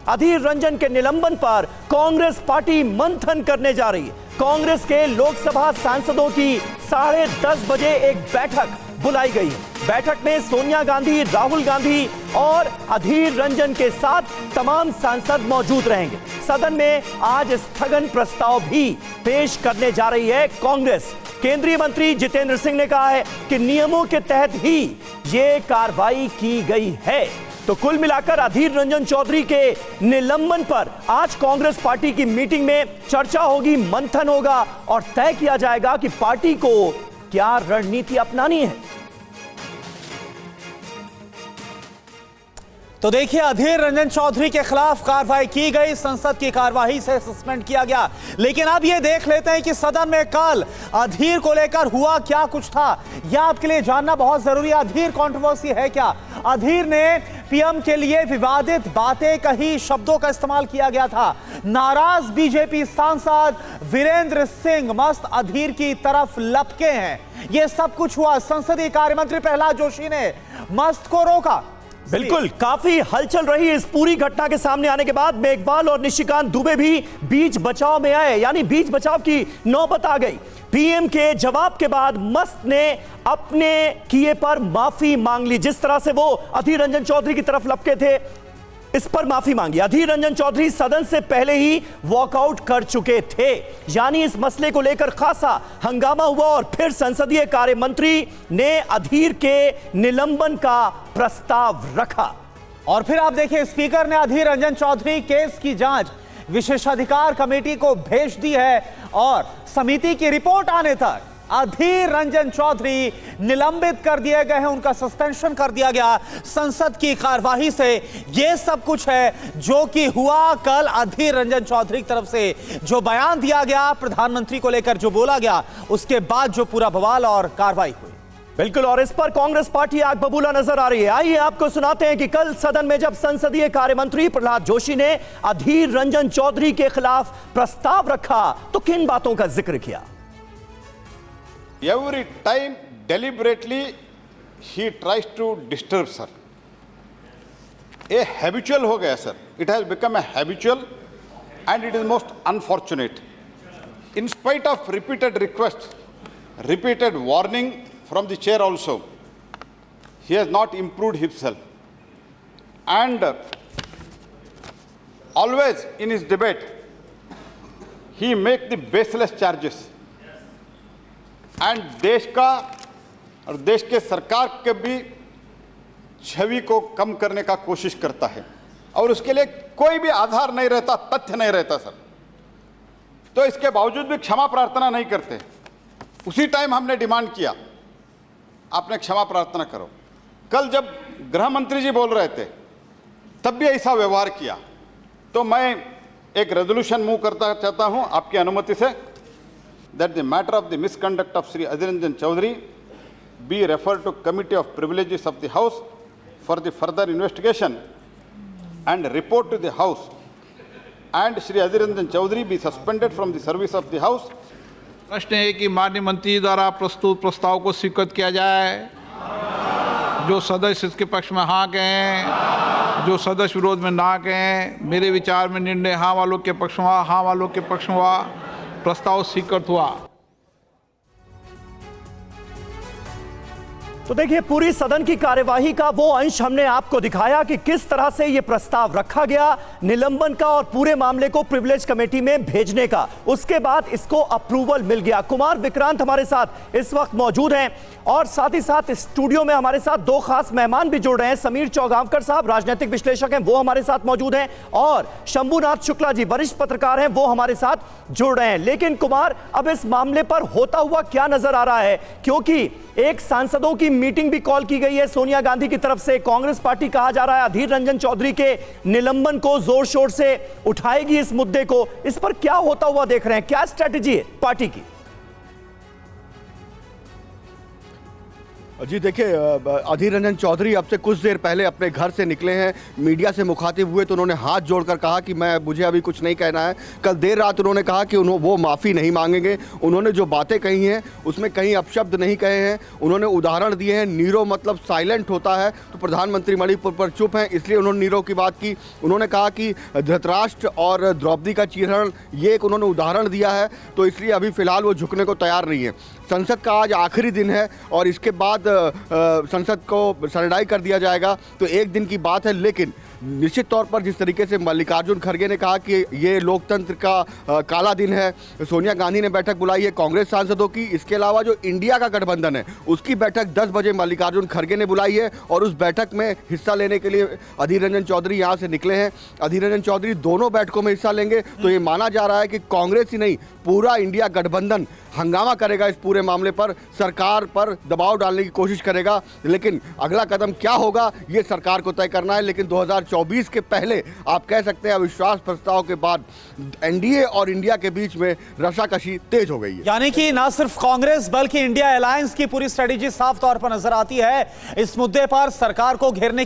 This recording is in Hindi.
अधीर रंजन के निलंबन पर कांग्रेस पार्टी मंथन करने जा रही है। कांग्रेस के लोकसभा सांसदों की 10:30 बजे एक बैठक बुलाई गई है। बैठक में सोनिया गांधी, राहुल गांधी और अधीर रंजन के साथ तमाम सांसद मौजूद रहेंगे। सदन में आज स्थगन प्रस्ताव भी पेश करने जा रही है कांग्रेस। केंद्रीय मंत्री जितेंद्र सिंह ने कहा है कि नियमों के तहत ही यह कार्रवाई की गई है। तो कुल मिलाकर अधीर रंजन चौधरी के निलंबन पर आज कांग्रेस पार्टी की मीटिंग में चर्चा होगी, मंथन होगा और तय किया जाएगा कि पार्टी को क्या रणनीति अपनानी है। तो देखिए, अधीर रंजन चौधरी के खिलाफ कार्रवाई की गई, संसद की कार्रवाई से सस्पेंड किया गया। लेकिन अब यह देख लेते हैं कि सदन में कल अधीर को लेकर हुआ क्या कुछ था। यह आपके लिए जानना बहुत जरूरी है। अधीर कंट्रोवर्सी है क्या? अधीर ने पीएम के लिए विवादित बातें कही, शब्दों का इस्तेमाल किया गया था। नाराज बीजेपी सांसद वीरेंद्र सिंह मस्त अधीर की तरफ लपके हैं। यह सब कुछ हुआ। संसदीय कार्य मंत्री प्रहलाद जोशी ने मस्त को रोका। बिल्कुल, काफी हलचल रही इस पूरी घटना के सामने आने के बाद मेघवाल और निशिकांत दुबे भी बीच बचाव में आए, यानी बीच बचाव की नौबत आ गई। पीएम के जवाब के बाद मस्त ने अपने किए पर माफी मांग ली। जिस तरह से वो अधीर रंजन चौधरी की तरफ लपके थे, इस पर माफी मांगी। अधीर रंजन चौधरी सदन से पहले ही वॉकआउट कर चुके थे, यानी इस मसले को लेकर खासा हंगामा हुआ और फिर संसदीय कार्य मंत्री ने अधीर के निलंबन का प्रस्ताव रखा। और फिर आप देखिए, स्पीकर ने अधीर रंजन चौधरी केस की जांच विशेषाधिकार कमेटी को भेज दी है और समिति की रिपोर्ट आने तक अधीर रंजन चौधरी निलंबित कर दिए गए हैं, उनका सस्पेंशन कर दिया गया संसद की कार्यवाही से। यह सब कुछ है जो कि हुआ कल। अधीर रंजन चौधरी की तरफ से जो बयान दिया गया, प्रधानमंत्री को लेकर जो बोला गया, उसके बाद जो पूरा बवाल और कार्रवाई हुई। बिल्कुल, और इस पर कांग्रेस पार्टी आग बबूला नजर आ रही है। आइए आपको सुनाते हैं कि कल सदन में जब संसदीय कार्य मंत्री प्रहलाद जोशी ने अधीर रंजन चौधरी के खिलाफ प्रस्ताव रखा तो किन बातों का जिक्र किया। Every time deliberately he tries to disturb, sir. A habitual हो गया sir. It has become a habitual and it is most unfortunate. In spite of repeated requests, repeated warning from the chair also, he has not improved himself. And always in his debate, he make the baseless charges. And देश का और देश के सरकार के भी छवि को कम करने का कोशिश करता है और उसके लिए कोई भी आधार नहीं रहता, तथ्य नहीं रहता सर। तो इसके बावजूद भी क्षमा प्रार्थना नहीं करते। उसी टाइम हमने डिमांड किया, आपने क्षमा प्रार्थना करो। कल जब गृह मंत्री जी बोल रहे थे तब भी ऐसा व्यवहार किया। तो मैं एक रेजोल्यूशन मूव करता चाहता हूं आपकी अनुमति से, that the matter of the misconduct of Shri Adhir Ranjan Chaudhary be referred to Committee of Privileges of the House for the further investigation and report to the House, and Shri Adhir Ranjan Chaudhary be suspended from the service of the House. प्रश्न है कि माननीय मंत्री द्वारा प्रस्तुत प्रस्ताव को स्वीकृत किया जाए। जो सदस्य इसके पक्ष में हाँ कहें, जो सदस्य विरोध में ना कहें। मेरे विचार में निर्णय हाँ वालों के पक्ष में हुआ, हाँ वालों के पक्ष में हुआ, प्रस्ताव स्वीकृत हुआ। तो देखिए, पूरी सदन की कार्यवाही का वो अंश हमने आपको दिखाया कि किस तरह से ये प्रस्ताव रखा गया निलंबन का और पूरे मामले को प्रिविलेज कमेटी में भेजने का। उसके बाद इसको अप्रूवल मिल गया। कुमार विक्रांत हमारे साथ इस वक्त मौजूद हैं और साथ ही साथ स्टूडियो में हमारे साथ दो खास मेहमान भी जुड़ रहे हैं। समीर चौगांवकर साहब राजनीतिक विश्लेषक हैं, वो हमारे साथ मौजूद हैं, और शंभुनाथ शुक्ला जी वरिष्ठ पत्रकार हैं, वो हमारे साथ जुड़ रहे हैं। लेकिन कुमार, अब इस मामले पर होता हुआ क्या नजर आ रहा है, क्योंकि एक सांसदों की मीटिंग भी कॉल की गई है सोनिया गांधी की तरफ से। कांग्रेस पार्टी, कहा जा रहा है, अधीर रंजन चौधरी के निलंबन को जोर शोर से उठाएगी इस मुद्दे को। इस पर क्या होता हुआ देख रहे हैं, क्या स्ट्रेटेजी है पार्टी की? जी देखिए, अधीर रंजन चौधरी अब से कुछ देर पहले अपने घर से निकले हैं। मीडिया से मुखातिब हुए तो उन्होंने हाथ जोड़कर कहा कि मुझे अभी कुछ नहीं कहना है। कल देर रात उन्होंने कहा कि वो माफ़ी नहीं मांगेंगे। उन्होंने जो बातें कही हैं उसमें कहीं अपशब्द नहीं कहे हैं। उन्होंने उदाहरण दिए हैं, नीरो मतलब साइलेंट होता है, तो प्रधानमंत्री मणिपुर पर चुप हैं, इसलिए उन्होंने नीरो की बात की। उन्होंने कहा कि धृतराष्ट्र और द्रौपदी का चीरहरण, ये एक उन्होंने उदाहरण दिया है, तो इसलिए अभी फ़िलहाल वो झुकने को तैयार नहीं है। संसद का आज आखिरी दिन है और इसके बाद संसद को सरेंडाई कर दिया जाएगा, तो एक दिन की बात है। लेकिन निश्चित तौर पर जिस तरीके से मल्लिकार्जुन खड़गे ने कहा कि ये लोकतंत्र का काला दिन है, सोनिया गांधी ने बैठक बुलाई है कांग्रेस सांसदों की, इसके अलावा जो इंडिया का गठबंधन है उसकी बैठक 10 बजे मल्लिकार्जुन खड़गे ने बुलाई है और उस बैठक में हिस्सा लेने के लिए अधीर रंजन चौधरी यहाँ से निकले हैं। अधीर रंजन चौधरी दोनों बैठकों में हिस्सा लेंगे, तो ये माना जा रहा है कि कांग्रेस ही नहीं, पूरा इंडिया गठबंधन हंगामा करेगा इस पूरे मामले पर, सरकार पर दबाव डालने की कोशिश करेगा। लेकिन अगला कदम क्या होगा ये सरकार को तय करना है। लेकिन 2024 के पहले आप कह सकते हैं अविश्वास प्रस्ताव के बाद एनडीए और इंडिया के बीच में रसाकशी तेज हो गई है। यानी कि ना सिर्फ कांग्रेस बल्कि इंडिया अलायंस की पूरी स्ट्रेटेजी साफ तौर पर नजर आती है इस मुद्दे पर सरकार को घेरने की।